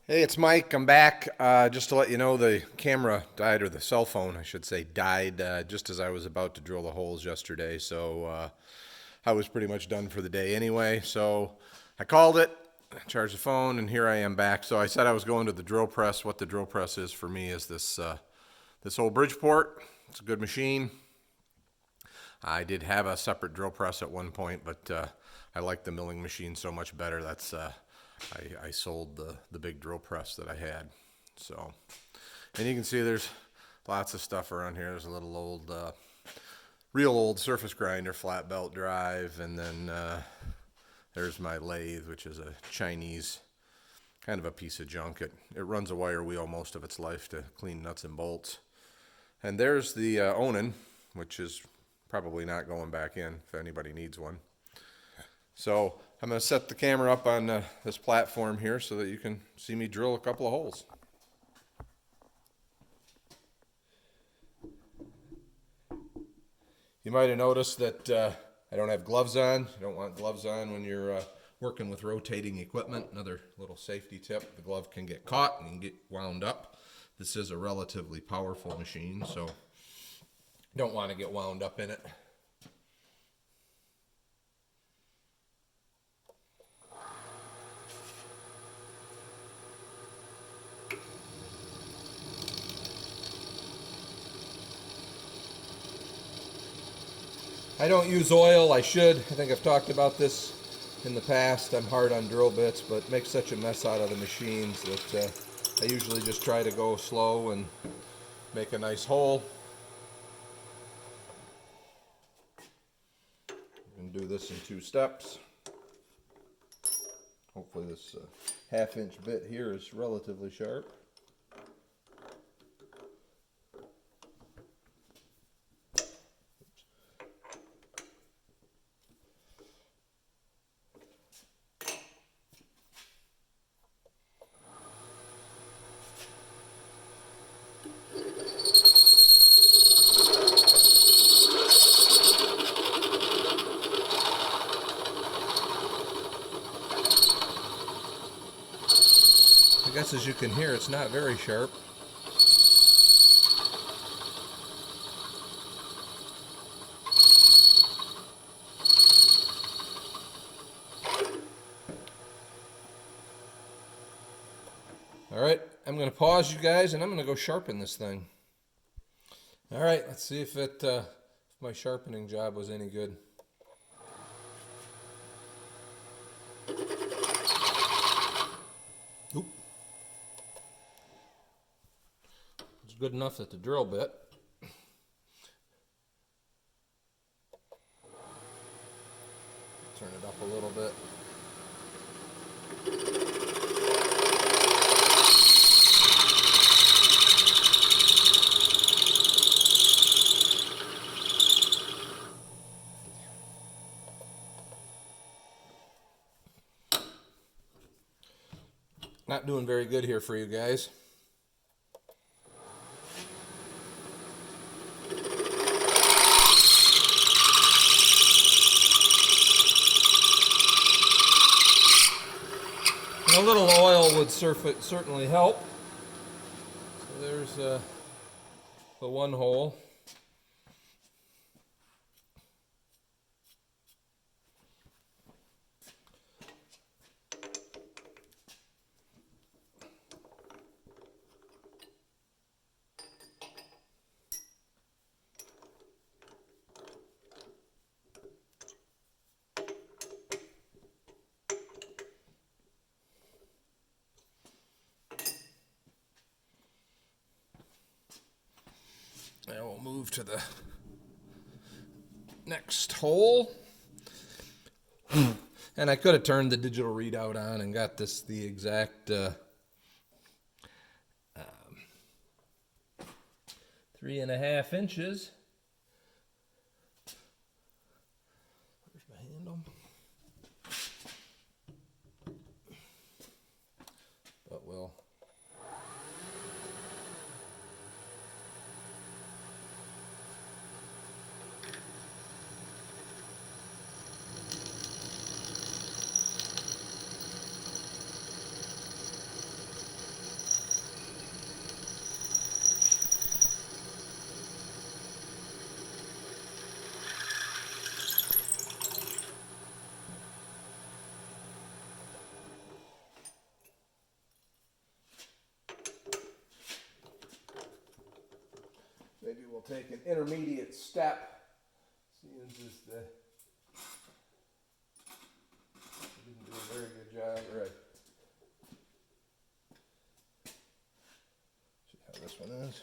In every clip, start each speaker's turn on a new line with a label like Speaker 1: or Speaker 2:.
Speaker 1: Hey, it's Mike. I'm back. Just to let you know, the camera died, or the cell phone, I should say, died just as I was about to drill the holes yesterday. So I was pretty much done for the day anyway. So I called it, charged the phone, and here I am back. So I said I was going to the drill press. What the drill press is for me is this old Bridgeport. It's a good machine. I did have a separate drill press at one point, but I like the milling machine so much better. I sold the big drill press that I had. So, and you can see there's lots of stuff around here. There's a little old, real old surface grinder, flat belt drive, and then there's my lathe, which is a Chinese kind of a piece of junk. It runs a wire wheel most of its life to clean nuts and bolts. And there's the Onan, which is probably not going back in if anybody needs one. So I'm going to set the camera up on this platform here so that you can see me drill a couple of holes. You might have noticed that I don't have gloves on. You don't want gloves on when you're working with rotating equipment. Another little safety tip: the glove can get caught and get wound up. This is a relatively powerful machine, so you don't want to get wound up in it. I don't use oil. I should. I think I've talked about this in the past. I'm hard on drill bits, but it makes such a mess out of the machines that I usually just try to go slow and make a nice hole. You can do this in 2 steps. Hopefully this half-inch bit here is relatively sharp. I guess as you can hear, it's not very sharp. All right, I'm going to pause you guys and I'm going to go sharpen this thing. All right, let's see if my sharpening job was any good. Oop. It's good enough at the drill bit. Turn it up a little bit. Not doing very good here for you guys. And a little oil would certainly help. So there's the one hole. Now we'll move to the next hole. And I could have turned the digital readout on and got this the exact 3.5 inches. Where's my handle? But we'll take an intermediate step. Seeing as the didn't do a very good job. Right. See how this one is.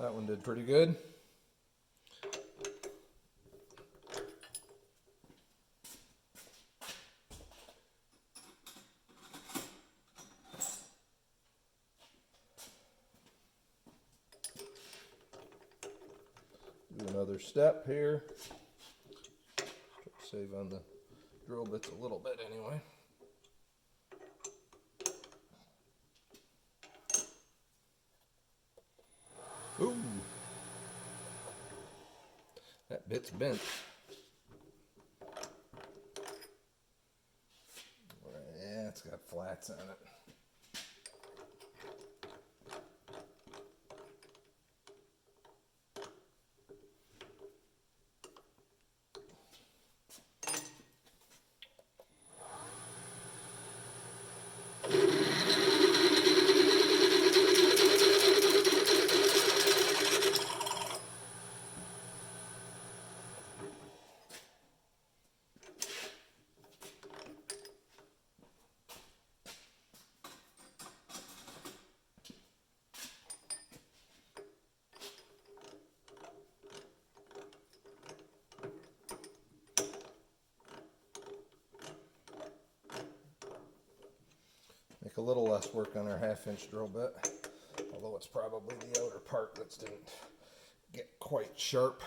Speaker 1: That one did pretty good. Do another step here. Try to save on the drill bits a little bit anyway. Ooh, that bit's bent. Yeah, it's got flats on it. Make a little less work on our 1/2-inch drill bit, although it's probably the outer part that didn't get quite sharp.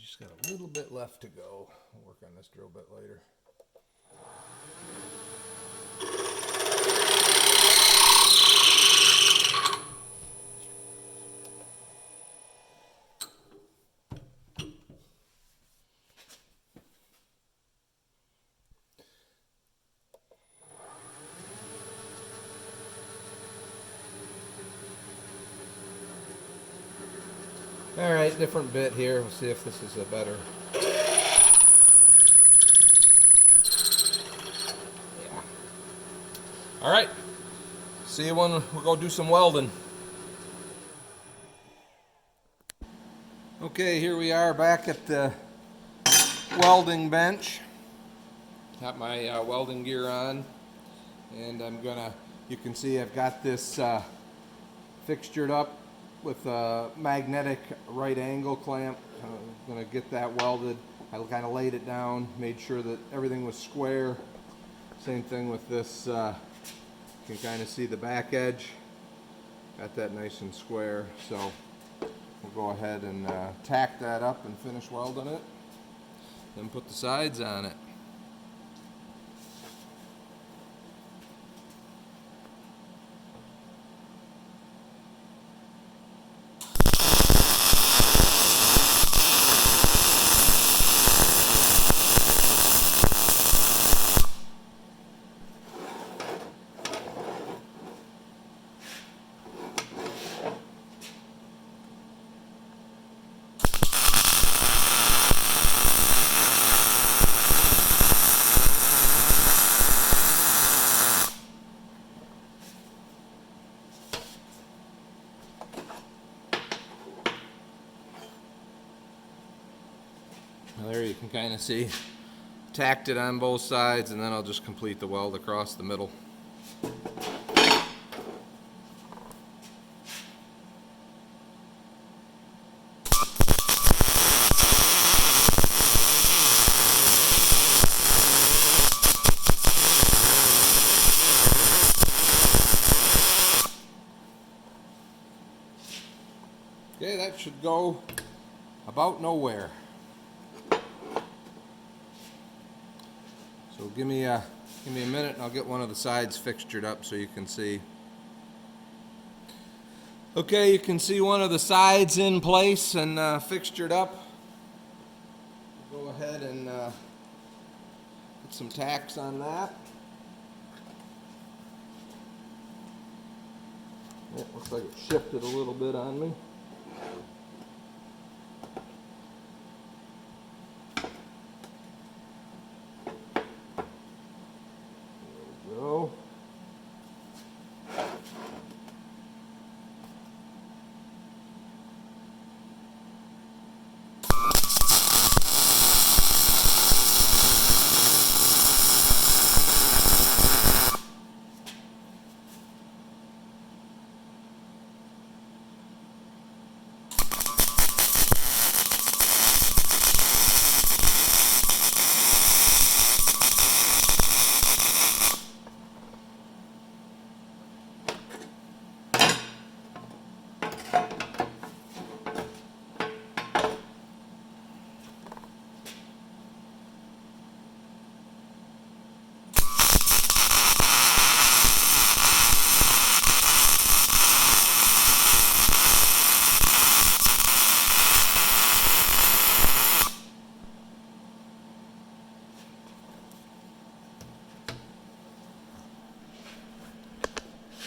Speaker 1: Just got a little bit left to go. I'll work on this drill bit later. All right, different bit here. We'll see if this is a better. Yeah. All right. See you when we go do some welding. Okay, here we are back at the welding bench. Got my welding gear on, and I'm gonna. You can see I've got this fixtured up with a magnetic right angle clamp. I'm going to get that welded. I kind of laid it down, made sure that everything was square. Same thing with this, you can kind of see the back edge. Got that nice and square, so we'll go ahead and tack that up and finish welding it. Then put the sides on it. Well, there you can kind of see, tacked it on both sides, and then I'll just complete the weld across the middle. should go about nowhere. So give me a minute and I'll get one of the sides fixtured up so you can see. Okay, you can see one of the sides in place and fixtured up. Go ahead and put some tacks on that. It looks like it shifted a little bit on me. There we go.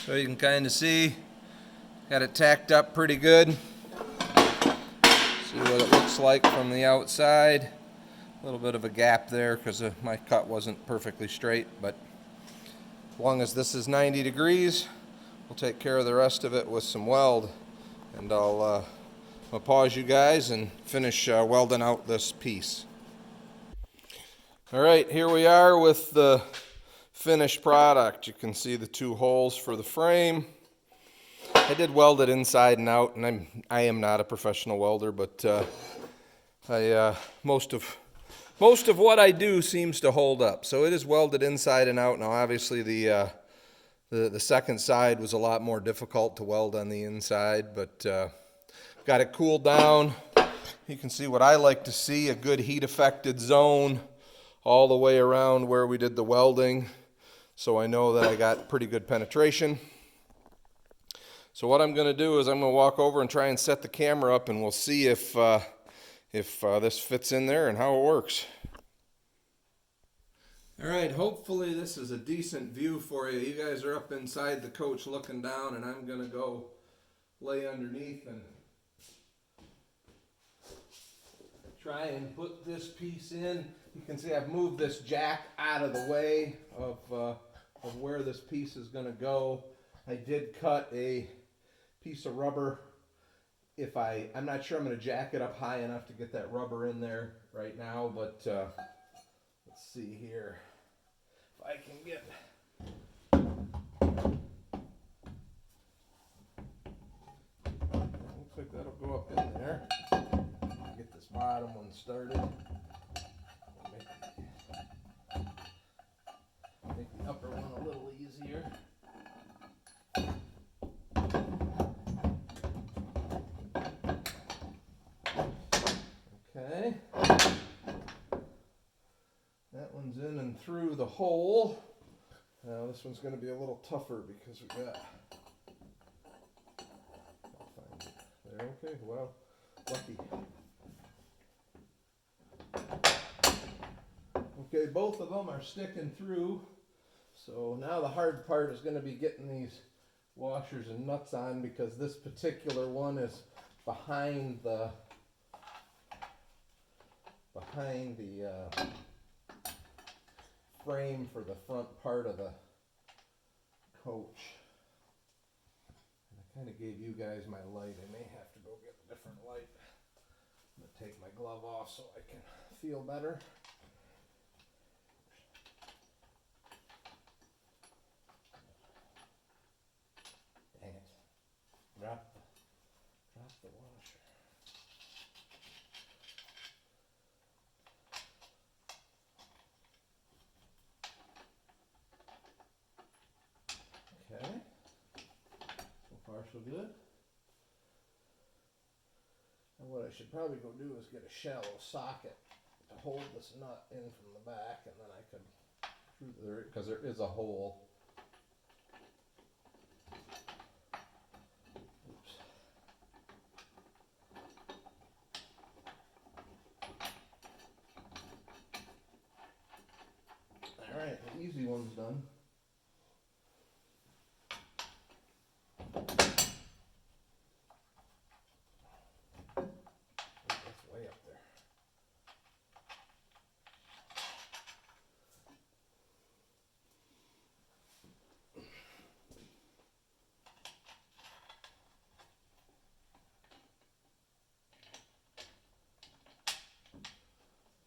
Speaker 1: So you can kind of see, got it tacked up pretty good. See what it looks like from the outside. A little bit of a gap there because my cut wasn't perfectly straight, but as long as this is 90 degrees, we'll take care of the rest of it with some weld. And I'll pause you guys and finish welding out this piece. All right, here we are with the finished product. You can see the two holes for the frame. I did weld it inside and out, and I am not a professional welder, but most of what I do seems to hold up. So it is welded inside and out. Now, obviously, the second side was a lot more difficult to weld on the inside, but got it cooled down. You can see what I like to see, a good heat affected zone all the way around where we did the welding. So I know that I got pretty good penetration. So what I'm going to do is I'm going to walk over and try and set the camera up, and we'll see if this fits in there and how it works. All right, hopefully this is a decent view for you. You guys are up inside the coach looking down, and I'm going to go lay underneath and try and put this piece in. You can see I've moved this jack out of the way of where this piece is going to go. I did cut a piece of rubber. I'm not sure I'm going to jack it up high enough to get that rubber in there right now, but let's see here if I can get. Looks like that'll go up in there. Get this bottom one started. Make the upper one a little easier. Okay. That one's in and through the hole. Now this one's going to be a little tougher because we got. I'll find it. There, okay, wow, lucky. Okay, both of them are sticking through. So now the hard part is going to be getting these washers and nuts on, because this particular one is behind the frame for the front part of the coach. And I kind of gave you guys my light. I may have to go get a different light. I'm going to take my glove off so I can feel better. Dang it. Drop the washer. Okay. So far so good. I should probably go do is get a shallow socket to hold this nut in from the back, and then I could, because there is a hole. Oops. All right, the easy one's done.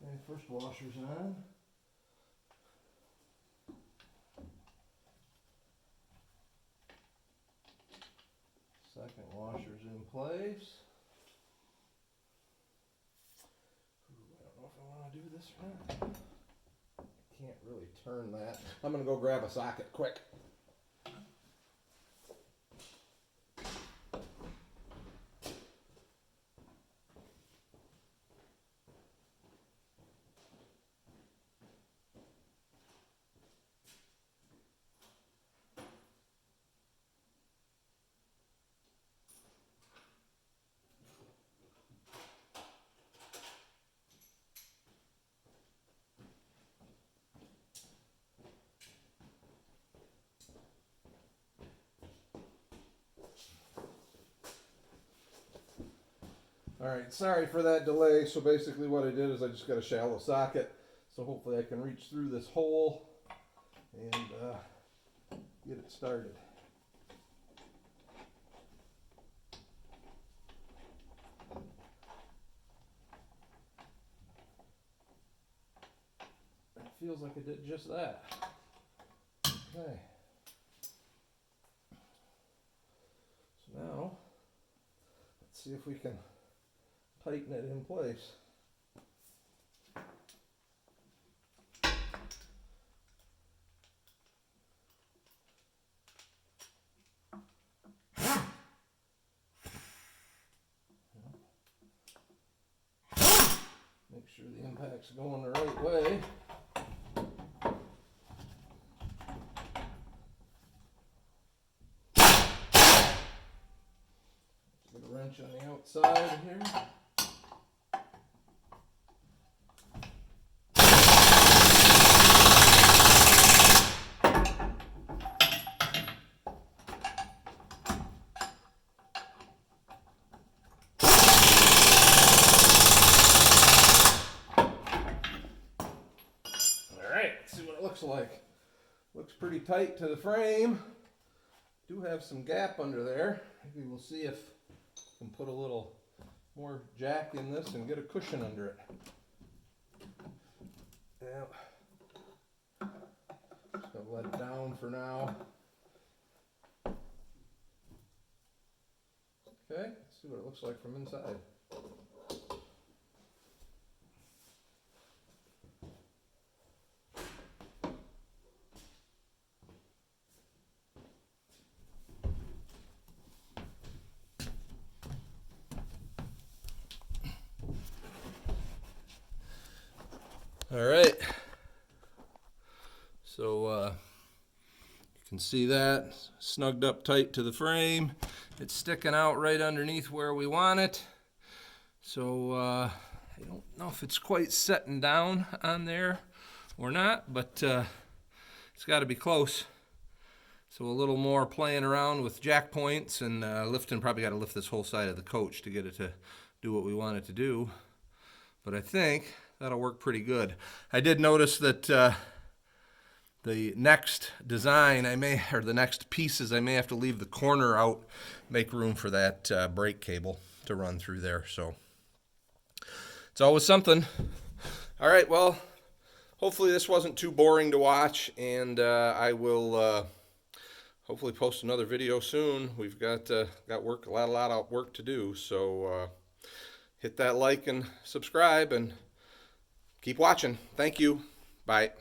Speaker 1: Okay, first washer's on. Second washer's in place. Ooh, I don't know if I want to do this or not. I can't really turn that. I'm going to go grab a socket quick. Alright, sorry for that delay. So basically what I did is I just got a shallow socket. So hopefully I can reach through this hole and get it started. It feels like I did just that. Okay. So now, let's see if we can tighten it in place. Make sure the impact's going the right way. Get a wrench on the outside here. Looks like. Looks pretty tight to the frame. Do have some gap under there. Maybe we'll see if we can put a little more jack in this and get a cushion under it. Yeah. Just gonna let it down for now. Okay, let's see what it looks like from inside. All right, so you can see that snugged up tight to the frame. It's sticking out right underneath where we want it. So I don't know if it's quite setting down on there or not, but it's got to be close. So a little more playing around with jack points and lifting. Probably got to lift this whole side of the coach to get it to do what we want it to do. But I think that'll work pretty good. I did notice that the next design the next pieces, I may have to leave the corner out, make room for that brake cable to run through there. So it's always something. All right, well, hopefully this wasn't too boring to watch, and I will hopefully post another video soon. We've got a lot of work to do. So hit that like and subscribe and keep watching. Thank you. Bye.